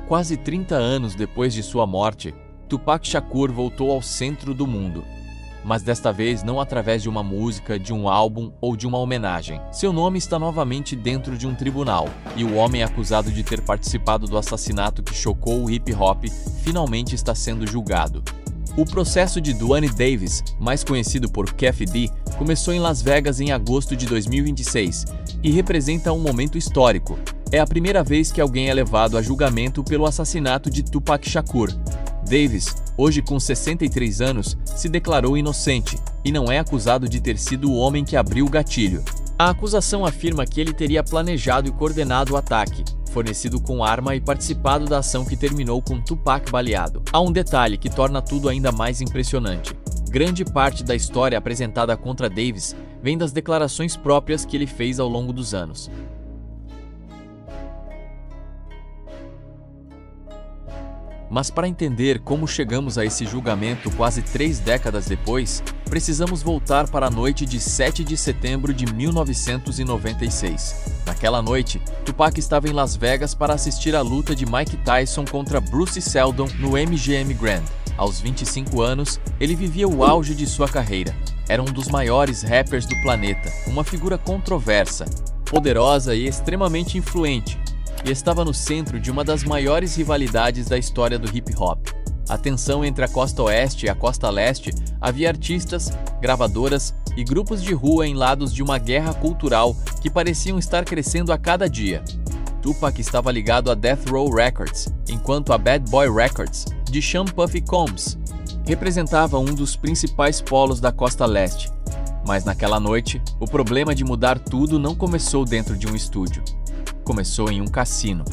Quase 30 anos depois de sua morte, Tupac Shakur voltou ao centro do mundo. Mas desta vez não através de uma música, de um álbum ou de uma homenagem. Seu nome está novamente dentro de um tribunal, e o homem acusado de ter participado do assassinato que chocou o hip-hop finalmente está sendo julgado. O processo de Duane Davis, mais conhecido por Kef D, começou em Las Vegas em agosto de 2026 e representa um momento histórico. É a primeira vez que alguém é levado a julgamento pelo assassinato de Tupac Shakur. Davis, hoje com 63 anos, se declarou inocente e não é acusado de ter sido o homem que abriu o gatilho. A acusação afirma que ele teria planejado e coordenado o ataque, fornecido com arma e participado da ação que terminou com Tupac baleado. Há um detalhe que torna tudo ainda mais impressionante. Grande parte da história apresentada contra Davis vem das declarações próprias que ele fez ao longo dos anos. Mas para entender como chegamos a esse julgamento quase 3 décadas depois, precisamos voltar para a noite de 7 de setembro de 1996. Naquela noite, Tupac estava em Las Vegas para assistir à luta de Mike Tyson contra Bruce Seldon no MGM Grand. Aos 25 anos, ele vivia o auge de sua carreira. Era um dos maiores rappers do planeta, uma figura controversa, poderosa e extremamente influente, e estava no centro de uma das maiores rivalidades da história do hip-hop. A tensão entre a costa oeste e a costa leste havia artistas, gravadoras e grupos de rua em lados de uma guerra cultural que pareciam estar crescendo a cada dia. Tupac estava ligado a Death Row Records, enquanto a Bad Boy Records, de Sean Puffy Combs, representava um dos principais polos da costa leste. Mas naquela noite, o problema de mudar tudo não começou dentro de um estúdio. Começou em um cassino.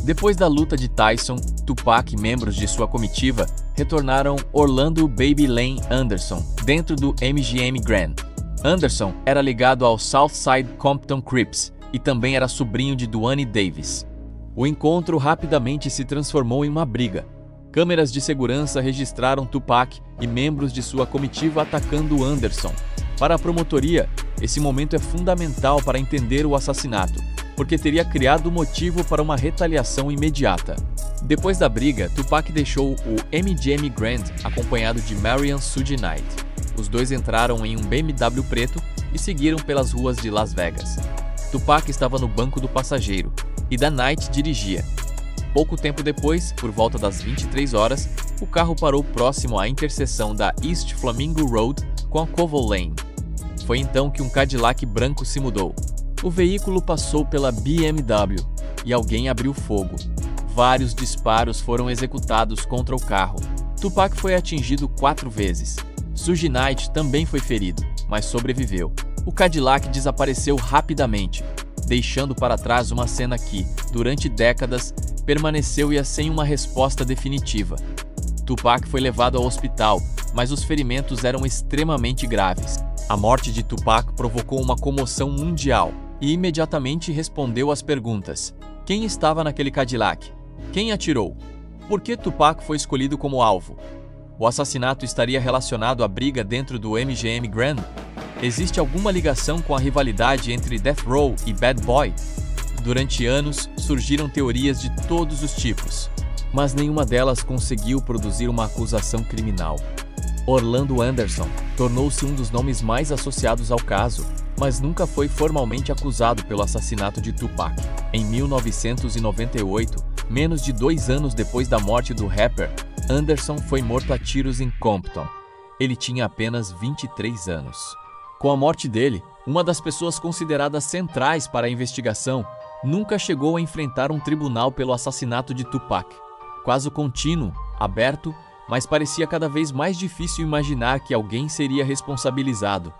Depois da luta de Tyson, Tupac e membros de sua comitiva retornaram Orlando Baby Lane Anderson, dentro do MGM Grand. Anderson era ligado ao Southside Compton Crips e também era sobrinho de Duane Davis. O encontro rapidamente se transformou em uma briga. Câmeras de segurança registraram Tupac e membros de sua comitiva atacando Anderson. Para a promotoria, esse momento é fundamental para entender o assassinato, porque teria criado o motivo para uma retaliação imediata. Depois da briga, Tupac deixou o MGM Grand acompanhado de Marion Suge Knight. Os dois entraram em um BMW preto e seguiram pelas ruas de Las Vegas. Tupac estava no banco do passageiro e da Knight dirigia. Pouco tempo depois, por volta das 23 horas, o carro parou próximo à interseção da East Flamingo Road com a Koval Lane. Foi então que um Cadillac branco se mudou. O veículo passou pela BMW e alguém abriu fogo. Vários disparos foram executados contra o carro. Tupac foi atingido 4 vezes. Suge Knight também foi ferido, mas sobreviveu. O Cadillac desapareceu rapidamente, deixando para trás uma cena que, durante décadas, permaneceu sem uma resposta definitiva. Tupac foi levado ao hospital, mas os ferimentos eram extremamente graves. A morte de Tupac provocou uma comoção mundial e imediatamente respondeu às perguntas: quem estava naquele Cadillac? Quem atirou? Por que Tupac foi escolhido como alvo? O assassinato estaria relacionado à briga dentro do MGM Grand? Existe alguma ligação com a rivalidade entre Death Row e Bad Boy? Durante anos, surgiram teorias de todos os tipos, mas nenhuma delas conseguiu produzir uma acusação criminal. Orlando Anderson tornou-se um dos nomes mais associados ao caso, mas nunca foi formalmente acusado pelo assassinato de Tupac. Em 1998, menos de 2 anos depois da morte do rapper, Anderson foi morto a tiros em Compton. Ele tinha apenas 23 anos. Com a morte dele, uma das pessoas consideradas centrais para a investigação nunca chegou a enfrentar um tribunal pelo assassinato de Tupac. Caso contínuo, aberto, mas parecia cada vez mais difícil imaginar que alguém seria responsabilizado.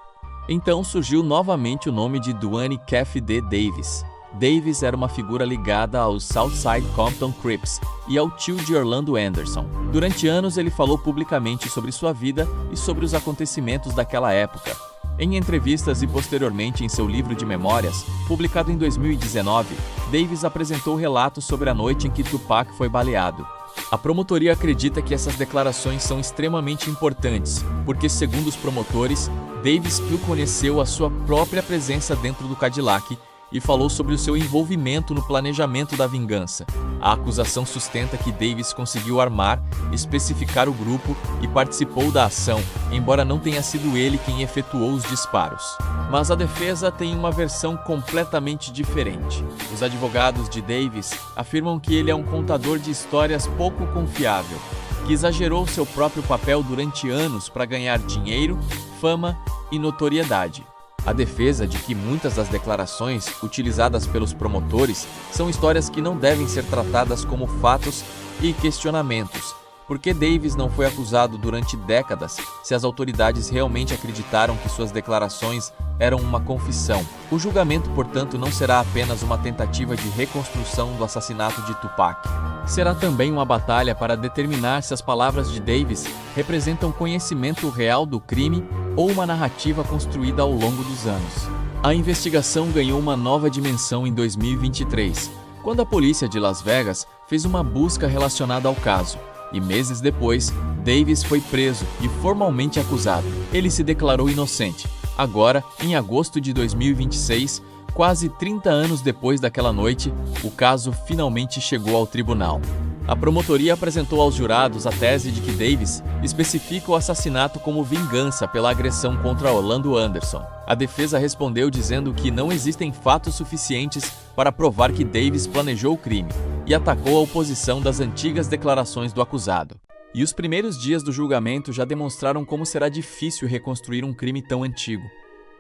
Então surgiu novamente o nome de Duane Kef D. Davis. Davis era uma figura ligada aos Southside Compton Crips e ao tio de Orlando Anderson. Durante anos ele falou publicamente sobre sua vida e sobre os acontecimentos daquela época. Em entrevistas e posteriormente em seu livro de memórias, publicado em 2019, Davis apresentou relatos sobre a noite em que Tupac foi baleado. A promotoria acredita que essas declarações são extremamente importantes, porque, segundo os promotores, Davis reconheceu a sua própria presença dentro do Cadillac e falou sobre o seu envolvimento no planejamento da vingança. A acusação sustenta que Davis conseguiu armar, especificar o grupo e participou da ação, embora não tenha sido ele quem efetuou os disparos. Mas a defesa tem uma versão completamente diferente. Os advogados de Davis afirmam que ele é um contador de histórias pouco confiável, que exagerou seu próprio papel durante anos para ganhar dinheiro, fama e notoriedade. A defesa de que muitas das declarações utilizadas pelos promotores são histórias que não devem ser tratadas como fatos e questionamentos, porque Davis não foi acusado durante décadas se as autoridades realmente acreditaram que suas declarações eram uma confissão. O julgamento, portanto, não será apenas uma tentativa de reconstrução do assassinato de Tupac. Será também uma batalha para determinar se as palavras de Davis representam conhecimento real do crime ou uma narrativa construída ao longo dos anos. A investigação ganhou uma nova dimensão em 2023, quando a polícia de Las Vegas fez uma busca relacionada ao caso. E meses depois, Davis foi preso e formalmente acusado. Ele se declarou inocente. Agora, em agosto de 2026, quase 30 anos depois daquela noite, o caso finalmente chegou ao tribunal. A promotoria apresentou aos jurados a tese de que Davis especifica o assassinato como vingança pela agressão contra Orlando Anderson. A defesa respondeu dizendo que não existem fatos suficientes para provar que Davis planejou o crime e atacou a oposição das antigas declarações do acusado. E os primeiros dias do julgamento já demonstraram como será difícil reconstruir um crime tão antigo.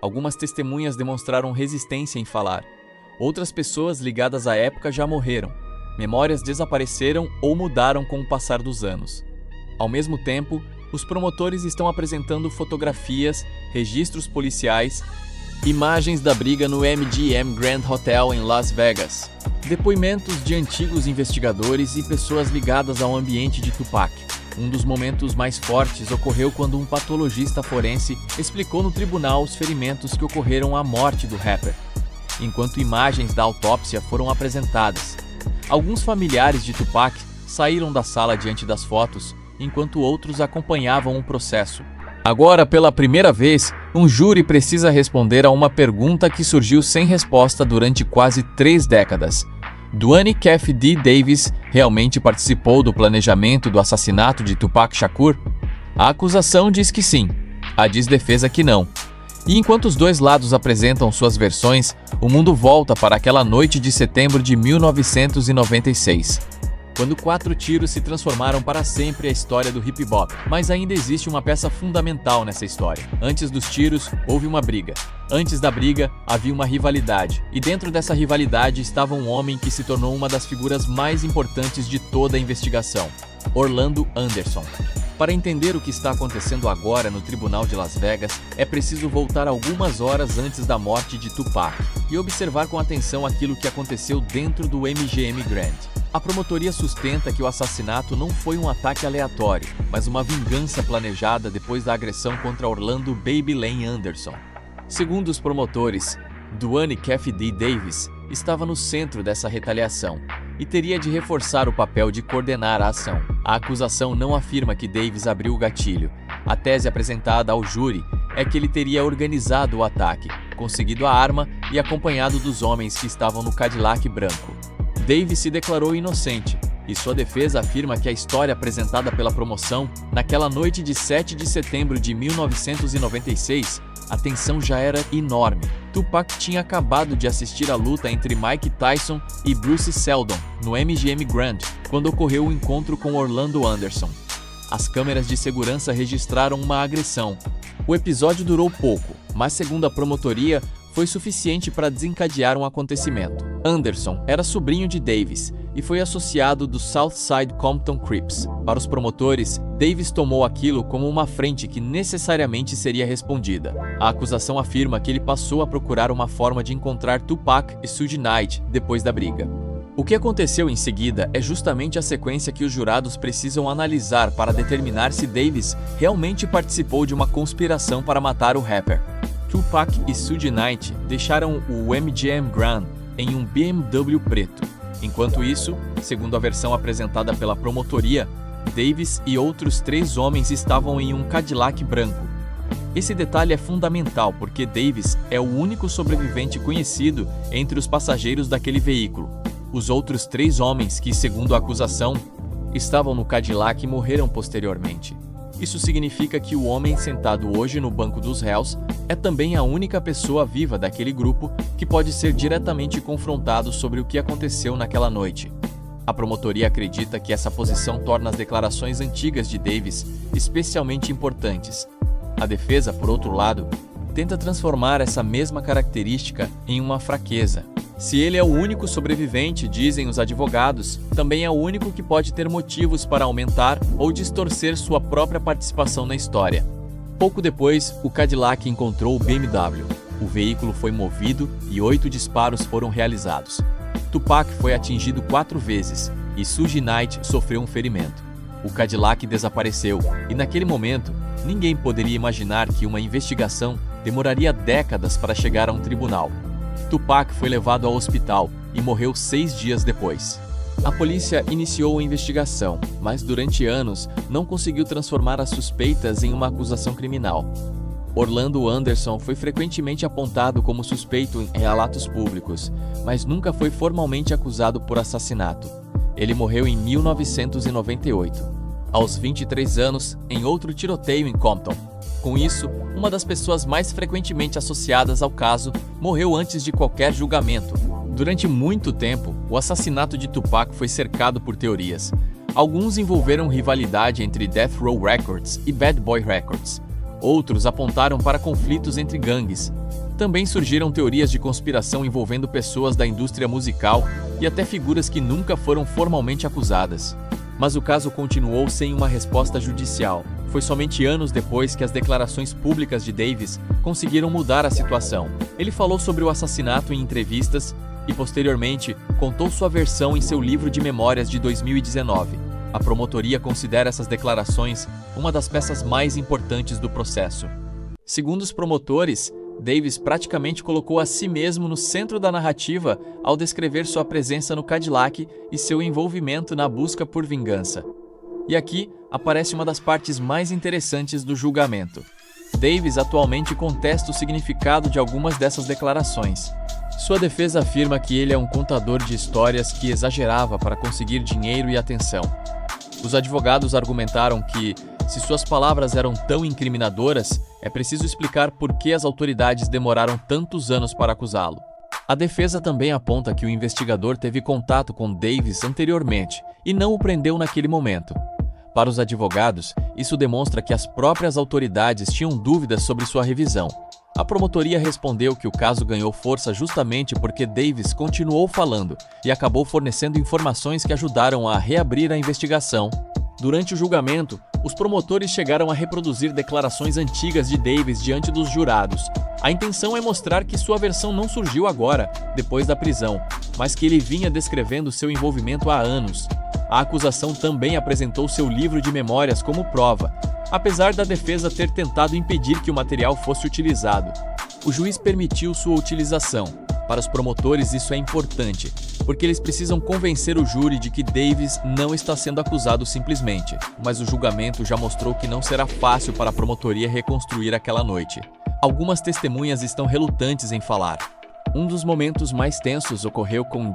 Algumas testemunhas demonstraram resistência em falar. Outras pessoas ligadas à época já morreram. Memórias desapareceram ou mudaram com o passar dos anos. Ao mesmo tempo, os promotores estão apresentando fotografias, registros policiais, imagens da briga no MGM Grand Hotel em Las Vegas, depoimentos de antigos investigadores e pessoas ligadas ao ambiente de Tupac. Um dos momentos mais fortes ocorreu quando um patologista forense explicou no tribunal os ferimentos que ocorreram à morte do rapper, enquanto imagens da autópsia foram apresentadas. Alguns familiares de Tupac saíram da sala diante das fotos, enquanto outros acompanhavam o processo. Agora, pela primeira vez, um júri precisa responder a uma pergunta que surgiu sem resposta durante quase 3 décadas. Duane Keffe D. Davis realmente participou do planejamento do assassinato de Tupac Shakur? A acusação diz que sim, a diz defesa que não. E enquanto os dois lados apresentam suas versões, o mundo volta para aquela noite de setembro de 1996. Quando 4 tiros se transformaram para sempre a história do hip-hop. Mas ainda existe uma peça fundamental nessa história. Antes dos tiros, houve uma briga. Antes da briga, havia uma rivalidade. E dentro dessa rivalidade estava um homem que se tornou uma das figuras mais importantes de toda a investigação: Orlando Anderson. Para entender o que está acontecendo agora no Tribunal de Las Vegas, é preciso voltar algumas horas antes da morte de Tupac e observar com atenção aquilo que aconteceu dentro do MGM Grand. A promotoria sustenta que o assassinato não foi um ataque aleatório, mas uma vingança planejada depois da agressão contra Orlando Baby Lane Anderson. Segundo os promotores, Duane Keffe D. Davis estava no centro dessa retaliação e teria de reforçar o papel de coordenar a ação. A acusação não afirma que Davis abriu o gatilho. A tese apresentada ao júri é que ele teria organizado o ataque, conseguido a arma e acompanhado dos homens que estavam no Cadillac branco. Davis se declarou inocente, e sua defesa afirma que a história apresentada pela promoção, naquela noite de 7 de setembro de 1996, a tensão já era enorme. Tupac tinha acabado de assistir a luta entre Mike Tyson e Bruce Seldon no MGM Grand, quando ocorreu o encontro com Orlando Anderson. As câmeras de segurança registraram uma agressão. O episódio durou pouco, mas segundo a promotoria, foi suficiente para desencadear um acontecimento. Anderson era sobrinho de Davis e foi associado do Southside Compton Crips. Para os promotores, Davis tomou aquilo como uma frente que necessariamente seria respondida. A acusação afirma que ele passou a procurar uma forma de encontrar Tupac e Suge Knight depois da briga. O que aconteceu em seguida é justamente a sequência que os jurados precisam analisar para determinar se Davis realmente participou de uma conspiração para matar o rapper. Tupac e Suge Knight deixaram o MGM Grand em um BMW preto. Enquanto isso, segundo a versão apresentada pela promotoria, Davis e outros 3 homens estavam em um Cadillac branco. Esse detalhe é fundamental porque Davis é o único sobrevivente conhecido entre os passageiros daquele veículo. Os outros 3 homens que, segundo a acusação, estavam no Cadillac morreram posteriormente. Isso significa que o homem sentado hoje no banco dos réus é também a única pessoa viva daquele grupo que pode ser diretamente confrontado sobre o que aconteceu naquela noite. A promotoria acredita que essa posição torna as declarações antigas de Davis especialmente importantes. A defesa, por outro lado, tenta transformar essa mesma característica em uma fraqueza. Se ele é o único sobrevivente, dizem os advogados, também é o único que pode ter motivos para aumentar ou distorcer sua própria participação na história. Pouco depois, o Cadillac encontrou o BMW. O veículo foi movido e 8 disparos foram realizados. Tupac foi atingido 4 vezes e Suge Knight sofreu um ferimento. O Cadillac desapareceu e, naquele momento, ninguém poderia imaginar que uma investigação demoraria décadas para chegar a um tribunal. Tupac foi levado ao hospital e morreu 6 dias depois. A polícia iniciou a investigação, mas durante anos não conseguiu transformar as suspeitas em uma acusação criminal. Orlando Anderson foi frequentemente apontado como suspeito em relatos públicos, mas nunca foi formalmente acusado por assassinato. Ele morreu em 1998, aos 23 anos, em outro tiroteio em Compton. Com isso, uma das pessoas mais frequentemente associadas ao caso morreu antes de qualquer julgamento. Durante muito tempo, o assassinato de Tupac foi cercado por teorias. Alguns envolveram rivalidade entre Death Row Records e Bad Boy Records. Outros apontaram para conflitos entre gangues. Também surgiram teorias de conspiração envolvendo pessoas da indústria musical e até figuras que nunca foram formalmente acusadas. Mas o caso continuou sem uma resposta judicial. Foi somente anos depois que as declarações públicas de Davis conseguiram mudar a situação. Ele falou sobre o assassinato em entrevistas e, posteriormente, contou sua versão em seu livro de memórias de 2019. A promotoria considera essas declarações uma das peças mais importantes do processo. Segundo os promotores, Davis praticamente colocou a si mesmo no centro da narrativa ao descrever sua presença no Cadillac e seu envolvimento na busca por vingança. E aqui aparece uma das partes mais interessantes do julgamento. Davis atualmente contesta o significado de algumas dessas declarações. Sua defesa afirma que ele é um contador de histórias que exagerava para conseguir dinheiro e atenção. Os advogados argumentaram que, se suas palavras eram tão incriminadoras, é preciso explicar por que as autoridades demoraram tantos anos para acusá-lo. A defesa também aponta que o investigador teve contato com Davis anteriormente e não o prendeu naquele momento. Para os advogados, isso demonstra que as próprias autoridades tinham dúvidas sobre sua revisão. A promotoria respondeu que o caso ganhou força justamente porque Davis continuou falando e acabou fornecendo informações que ajudaram a reabrir a investigação. Durante o julgamento, os promotores chegaram a reproduzir declarações antigas de Davis diante dos jurados. A intenção é mostrar que sua versão não surgiu agora, depois da prisão, mas que ele vinha descrevendo seu envolvimento há anos. A acusação também apresentou seu livro de memórias como prova, apesar da defesa ter tentado impedir que o material fosse utilizado. O juiz permitiu sua utilização. Para os promotores isso é importante, porque eles precisam convencer o júri de que Davis não está sendo acusado simplesmente, mas o julgamento já mostrou que não será fácil para a promotoria reconstruir aquela noite. Algumas testemunhas estão relutantes em falar. Um dos momentos mais tensos ocorreu com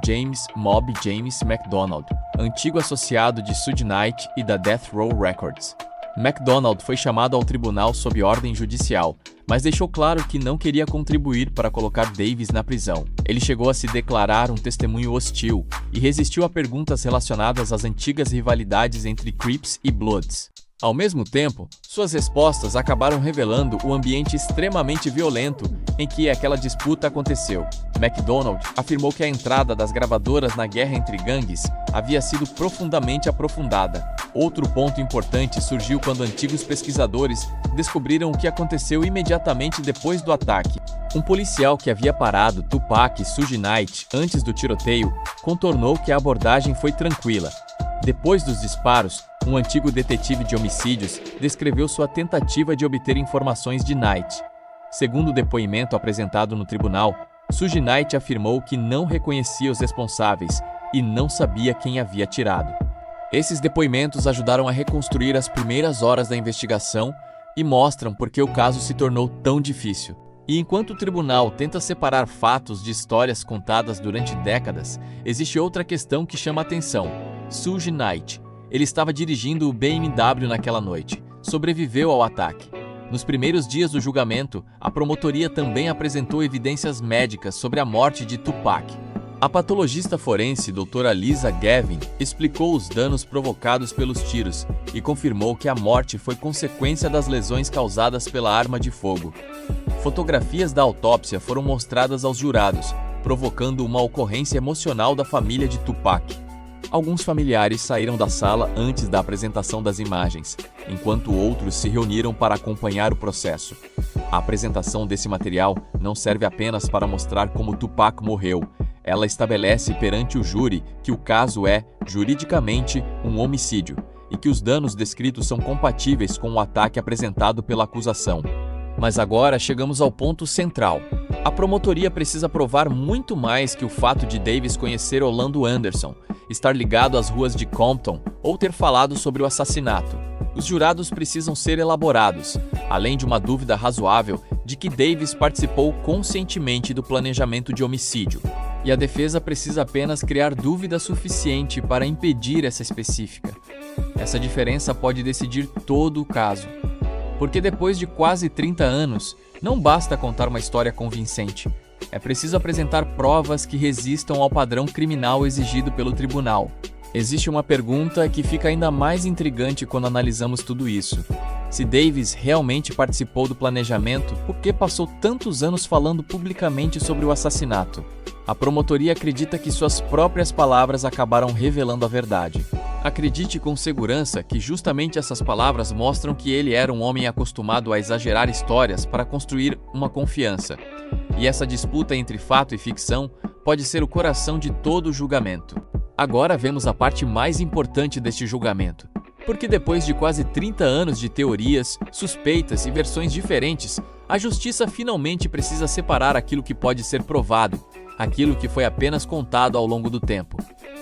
Mob James McDonald, antigo associado de Suge Knight e da Death Row Records. McDonald foi chamado ao tribunal sob ordem judicial, mas deixou claro que não queria contribuir para colocar Davis na prisão. Ele chegou a se declarar um testemunho hostil e resistiu a perguntas relacionadas às antigas rivalidades entre Crips e Bloods. Ao mesmo tempo, suas respostas acabaram revelando o ambiente extremamente violento em que aquela disputa aconteceu. McDonald afirmou que a entrada das gravadoras na guerra entre gangues havia sido profundamente aprofundada. Outro ponto importante surgiu quando antigos pesquisadores descobriram o que aconteceu imediatamente depois do ataque. Um policial que havia parado Tupac e Suge Knight antes do tiroteio contornou que a abordagem foi tranquila. Depois dos disparos, um antigo detetive de homicídios descreveu sua tentativa de obter informações de Knight. Segundo o depoimento apresentado no tribunal, Suge Knight afirmou que não reconhecia os responsáveis e não sabia quem havia atirado. Esses depoimentos ajudaram a reconstruir as primeiras horas da investigação e mostram por que o caso se tornou tão difícil. E enquanto o tribunal tenta separar fatos de histórias contadas durante décadas, existe outra questão que chama a atenção. Suge Knight. Ele estava dirigindo o BMW naquela noite. Sobreviveu ao ataque. Nos primeiros dias do julgamento, a promotoria também apresentou evidências médicas sobre a morte de Tupac. A patologista forense doutora Lisa Gavin explicou os danos provocados pelos tiros e confirmou que a morte foi consequência das lesões causadas pela arma de fogo. Fotografias da autópsia foram mostradas aos jurados, provocando uma ocorrência emocional da família de Tupac. Alguns familiares saíram da sala antes da apresentação das imagens, enquanto outros se reuniram para acompanhar o processo. A apresentação desse material não serve apenas para mostrar como Tupac morreu. Ela estabelece perante o júri que o caso é, juridicamente, um homicídio e que os danos descritos são compatíveis com o ataque apresentado pela acusação. Mas agora chegamos ao ponto central. A promotoria precisa provar muito mais que o fato de Davis conhecer Orlando Anderson, estar ligado às ruas de Compton ou ter falado sobre o assassinato. Os jurados precisam ser elaborados, além de uma dúvida razoável de que Davis participou conscientemente do planejamento de homicídio. E a defesa precisa apenas criar dúvida suficiente para impedir essa específica. Essa diferença pode decidir todo o caso. Porque depois de quase 30 anos, não basta contar uma história convincente. É preciso apresentar provas que resistam ao padrão criminal exigido pelo tribunal. Existe uma pergunta que fica ainda mais intrigante quando analisamos tudo isso. Se Davis realmente participou do planejamento, por que passou tantos anos falando publicamente sobre o assassinato? A promotoria acredita que suas próprias palavras acabaram revelando a verdade. Acredite com segurança que justamente essas palavras mostram que ele era um homem acostumado a exagerar histórias para construir uma confiança. E essa disputa entre fato e ficção pode ser o coração de todo o julgamento. Agora vemos a parte mais importante deste julgamento. Porque depois de quase 30 anos de teorias, suspeitas e versões diferentes, a justiça finalmente precisa separar aquilo que pode ser provado, aquilo que foi apenas contado ao longo do tempo.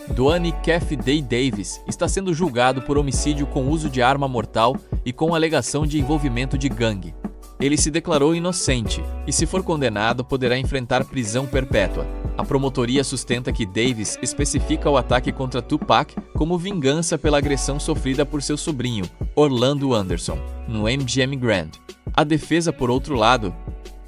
Duane Keffe Day Davis está sendo julgado por homicídio com uso de arma mortal e com alegação de envolvimento de gangue. Ele se declarou inocente e, se for condenado, poderá enfrentar prisão perpétua. A promotoria sustenta que Davis especifica o ataque contra Tupac como vingança pela agressão sofrida por seu sobrinho, Orlando Anderson, no MGM Grand. A defesa, por outro lado,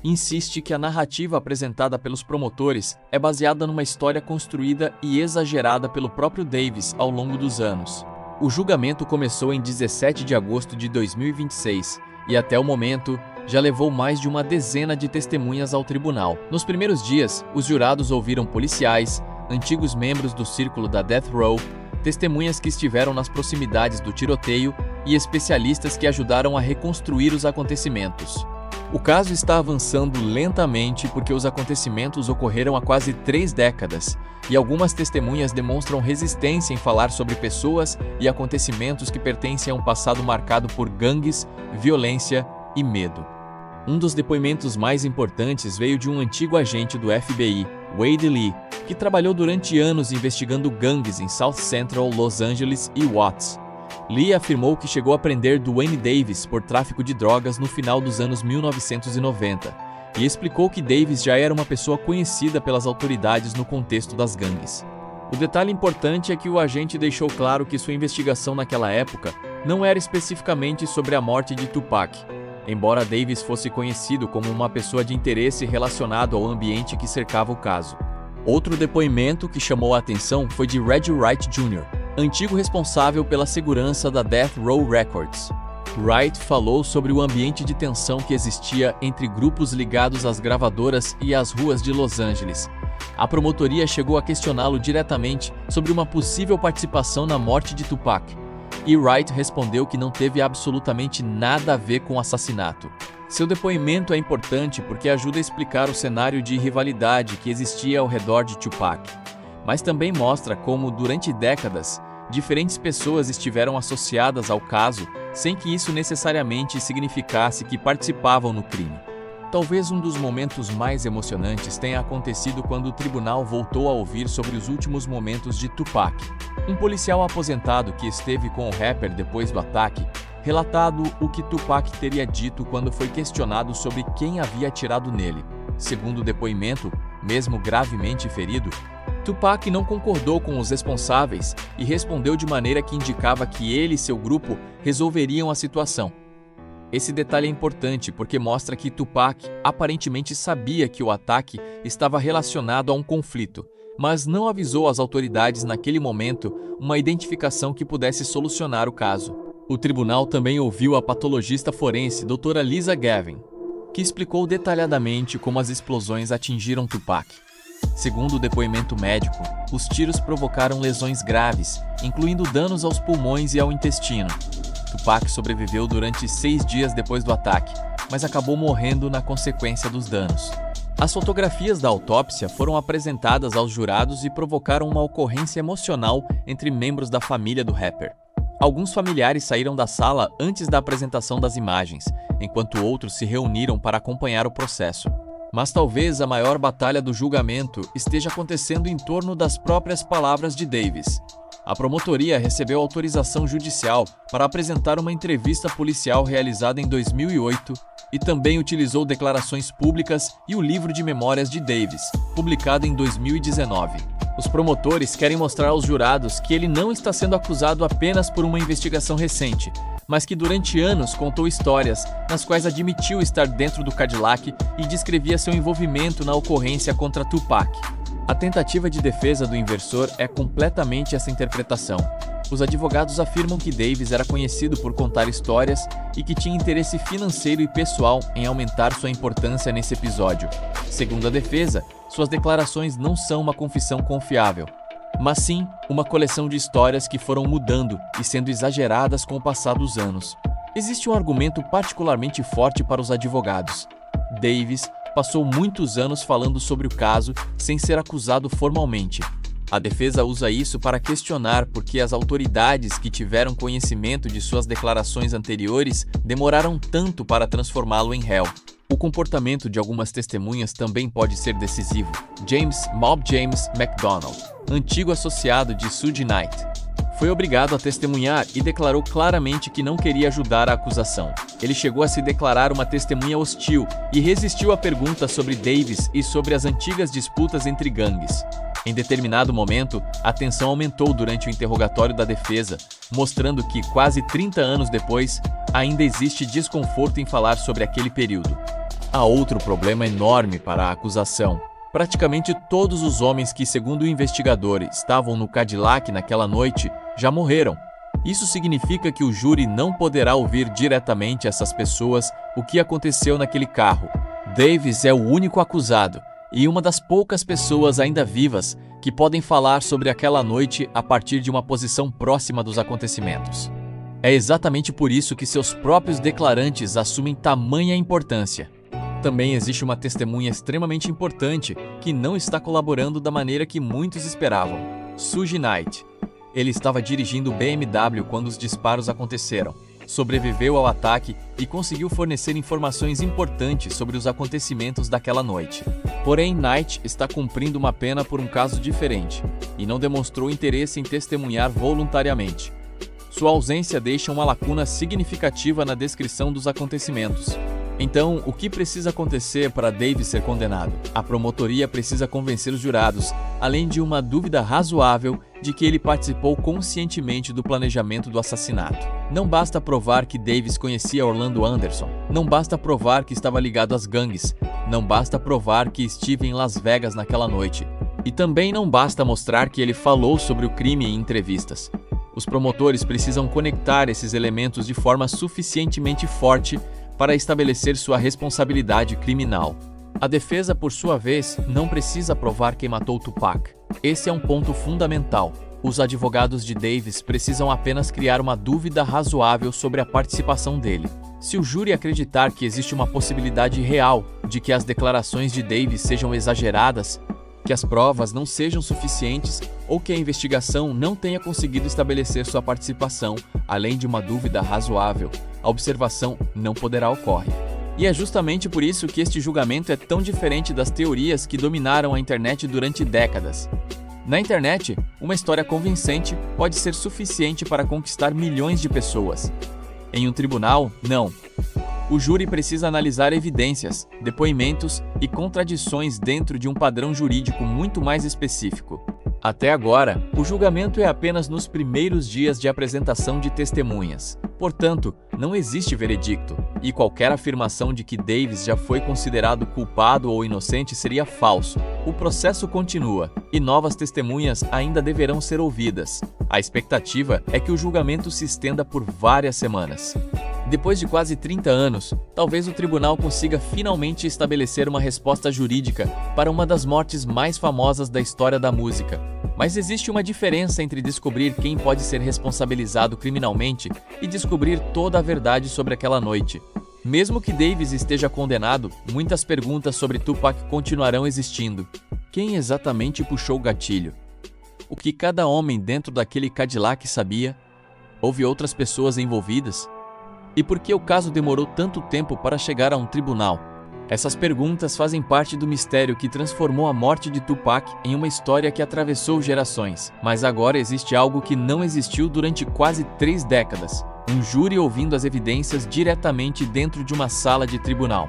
insiste que a narrativa apresentada pelos promotores é baseada numa história construída e exagerada pelo próprio Davis ao longo dos anos. O julgamento começou em 17 de agosto de 2026 e, até o momento, já levou mais de uma dezena de testemunhas ao tribunal. Nos primeiros dias, os jurados ouviram policiais, antigos membros do círculo da Death Row, testemunhas que estiveram nas proximidades do tiroteio e especialistas que ajudaram a reconstruir os acontecimentos. O caso está avançando lentamente porque os acontecimentos ocorreram há quase 3 décadas e algumas testemunhas demonstram resistência em falar sobre pessoas e acontecimentos que pertencem a um passado marcado por gangues, violência e medo. Um dos depoimentos mais importantes veio de um antigo agente do FBI, Wade Lee, que trabalhou durante anos investigando gangues em South Central, Los Angeles e Watts. Lee afirmou que chegou a prender Duane Davis por tráfico de drogas no final dos anos 1990 e explicou que Davis já era uma pessoa conhecida pelas autoridades no contexto das gangues. O detalhe importante é que o agente deixou claro que sua investigação naquela época não era especificamente sobre a morte de Tupac, embora Davis fosse conhecido como uma pessoa de interesse relacionado ao ambiente que cercava o caso. Outro depoimento que chamou a atenção foi de Reggie Wright Jr., antigo responsável pela segurança da Death Row Records. Wright falou sobre o ambiente de tensão que existia entre grupos ligados às gravadoras e às ruas de Los Angeles. A promotoria chegou a questioná-lo diretamente sobre uma possível participação na morte de Tupac, e Wright respondeu que não teve absolutamente nada a ver com o assassinato. Seu depoimento é importante porque ajuda a explicar o cenário de rivalidade que existia ao redor de Tupac, mas também mostra como, durante décadas, diferentes pessoas estiveram associadas ao caso sem que isso necessariamente significasse que participavam no crime. Talvez um dos momentos mais emocionantes tenha acontecido quando o tribunal voltou a ouvir sobre os últimos momentos de Tupac. Um policial aposentado que esteve com o rapper depois do ataque relatado o que Tupac teria dito quando foi questionado sobre quem havia atirado nele. Segundo o depoimento, mesmo gravemente ferido, Tupac não concordou com os responsáveis e respondeu de maneira que indicava que ele e seu grupo resolveriam a situação. Esse detalhe é importante porque mostra que Tupac aparentemente sabia que o ataque estava relacionado a um conflito, mas não avisou às autoridades naquele momento uma identificação que pudesse solucionar o caso. O tribunal também ouviu a patologista forense Dra. Lisa Gavin, que explicou detalhadamente como as explosões atingiram Tupac. Segundo o depoimento médico, os tiros provocaram lesões graves, incluindo danos aos pulmões e ao intestino. Tupac sobreviveu durante 6 dias depois do ataque, mas acabou morrendo na consequência dos danos. As fotografias da autópsia foram apresentadas aos jurados e provocaram uma ocorrência emocional entre membros da família do rapper. Alguns familiares saíram da sala antes da apresentação das imagens, enquanto outros se reuniram para acompanhar o processo. Mas talvez a maior batalha do julgamento esteja acontecendo em torno das próprias palavras de Davis. A promotoria recebeu autorização judicial para apresentar uma entrevista policial realizada em 2008 e também utilizou declarações públicas e o livro de memórias de Davis, publicado em 2019. Os promotores querem mostrar aos jurados que ele não está sendo acusado apenas por uma investigação recente, mas que durante anos contou histórias nas quais admitiu estar dentro do Cadillac e descrevia seu envolvimento na ocorrência contra Tupac. A tentativa de defesa do inversor é completamente essa interpretação. Os advogados afirmam que Davis era conhecido por contar histórias e que tinha interesse financeiro e pessoal em aumentar sua importância nesse episódio. Segundo a defesa, suas declarações não são uma confissão confiável, mas sim uma coleção de histórias que foram mudando e sendo exageradas com o passar dos anos. Existe um argumento particularmente forte para os advogados. Davis passou muitos anos falando sobre o caso sem ser acusado formalmente. A defesa usa isso para questionar por que as autoridades que tiveram conhecimento de suas declarações anteriores demoraram tanto para transformá-lo em réu. O comportamento de algumas testemunhas também pode ser decisivo. Mob James McDonald, antigo associado de Suge Knight, foi obrigado a testemunhar e declarou claramente que não queria ajudar a acusação. Ele chegou a se declarar uma testemunha hostil e resistiu a perguntas sobre Davis e sobre as antigas disputas entre gangues. Em determinado momento, a tensão aumentou durante o interrogatório da defesa, mostrando que, quase 30 anos depois, ainda existe desconforto em falar sobre aquele período. Há outro problema enorme para a acusação. Praticamente todos os homens que, segundo o investigador, estavam no Cadillac naquela noite já morreram. Isso significa que o júri não poderá ouvir diretamente essas pessoas o que aconteceu naquele carro. Davis é o único acusado e uma das poucas pessoas ainda vivas que podem falar sobre aquela noite a partir de uma posição próxima dos acontecimentos. É exatamente por isso que seus próprios declarantes assumem tamanha importância. Também existe uma testemunha extremamente importante que não está colaborando da maneira que muitos esperavam: Suge Knight. Ele estava dirigindo o BMW quando os disparos aconteceram, sobreviveu ao ataque e conseguiu fornecer informações importantes sobre os acontecimentos daquela noite. Porém, Knight está cumprindo uma pena por um caso diferente e não demonstrou interesse em testemunhar voluntariamente. Sua ausência deixa uma lacuna significativa na descrição dos acontecimentos. Então, o que precisa acontecer para Davis ser condenado? A promotoria precisa convencer os jurados, além de uma dúvida razoável de que ele participou conscientemente do planejamento do assassinato. Não basta provar que Davis conhecia Orlando Anderson. Não basta provar que estava ligado às gangues. Não basta provar que estive em Las Vegas naquela noite. E também não basta mostrar que ele falou sobre o crime em entrevistas. Os promotores precisam conectar esses elementos de forma suficientemente forte para estabelecer sua responsabilidade criminal. A defesa, por sua vez, não precisa provar quem matou Tupac. Esse é um ponto fundamental. Os advogados de Davis precisam apenas criar uma dúvida razoável sobre a participação dele. Se o júri acreditar que existe uma possibilidade real de que as declarações de Davis sejam exageradas, que as provas não sejam suficientes ou que a investigação não tenha conseguido estabelecer sua participação, além de uma dúvida razoável, a observação não poderá ocorrer. E é justamente por isso que este julgamento é tão diferente das teorias que dominaram a internet durante décadas. Na internet, uma história convincente pode ser suficiente para conquistar milhões de pessoas. Em um tribunal, não. O júri precisa analisar evidências, depoimentos e contradições dentro de um padrão jurídico muito mais específico. Até agora, o julgamento é apenas nos primeiros dias de apresentação de testemunhas. Portanto, não existe veredicto, e qualquer afirmação de que Davis já foi considerado culpado ou inocente seria falso. O processo continua, e novas testemunhas ainda deverão ser ouvidas. A expectativa é que o julgamento se estenda por várias semanas. Depois de quase 30 anos, talvez o tribunal consiga finalmente estabelecer uma resposta jurídica para uma das mortes mais famosas da história da música. Mas existe uma diferença entre descobrir quem pode ser responsabilizado criminalmente e descobrir toda a verdade sobre aquela noite. Mesmo que Davis esteja condenado, muitas perguntas sobre Tupac continuarão existindo. Quem exatamente puxou o gatilho? O que cada homem dentro daquele Cadillac sabia? Houve outras pessoas envolvidas? E por que o caso demorou tanto tempo para chegar a um tribunal? Essas perguntas fazem parte do mistério que transformou a morte de Tupac em uma história que atravessou gerações. Mas agora existe algo que não existiu durante quase 3 décadas. Um júri ouvindo as evidências diretamente dentro de uma sala de tribunal.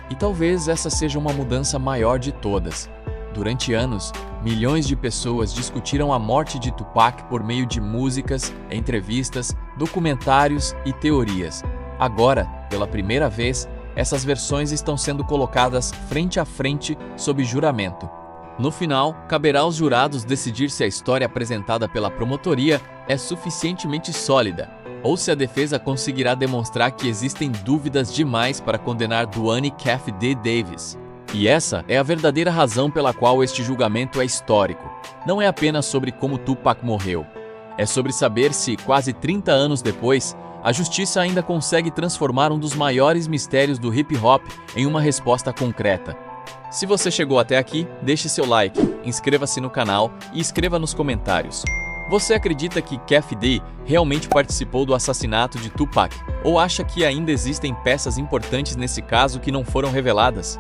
E talvez essa seja uma mudança maior de todas. Durante anos, milhões de pessoas discutiram a morte de Tupac por meio de músicas, entrevistas, documentários e teorias. Agora, pela primeira vez, essas versões estão sendo colocadas frente a frente sob juramento. No final, caberá aos jurados decidir se a história apresentada pela promotoria é suficientemente sólida, ou se a defesa conseguirá demonstrar que existem dúvidas demais para condenar Duane Keffe D. Davis. E essa é a verdadeira razão pela qual este julgamento é histórico. Não é apenas sobre como Tupac morreu. É sobre saber se, quase 30 anos depois, a justiça ainda consegue transformar um dos maiores mistérios do hip-hop em uma resposta concreta. Se você chegou até aqui, deixe seu like, inscreva-se no canal e escreva nos comentários. Você acredita que Keffe D realmente participou do assassinato de Tupac? Ou acha que ainda existem peças importantes nesse caso que não foram reveladas?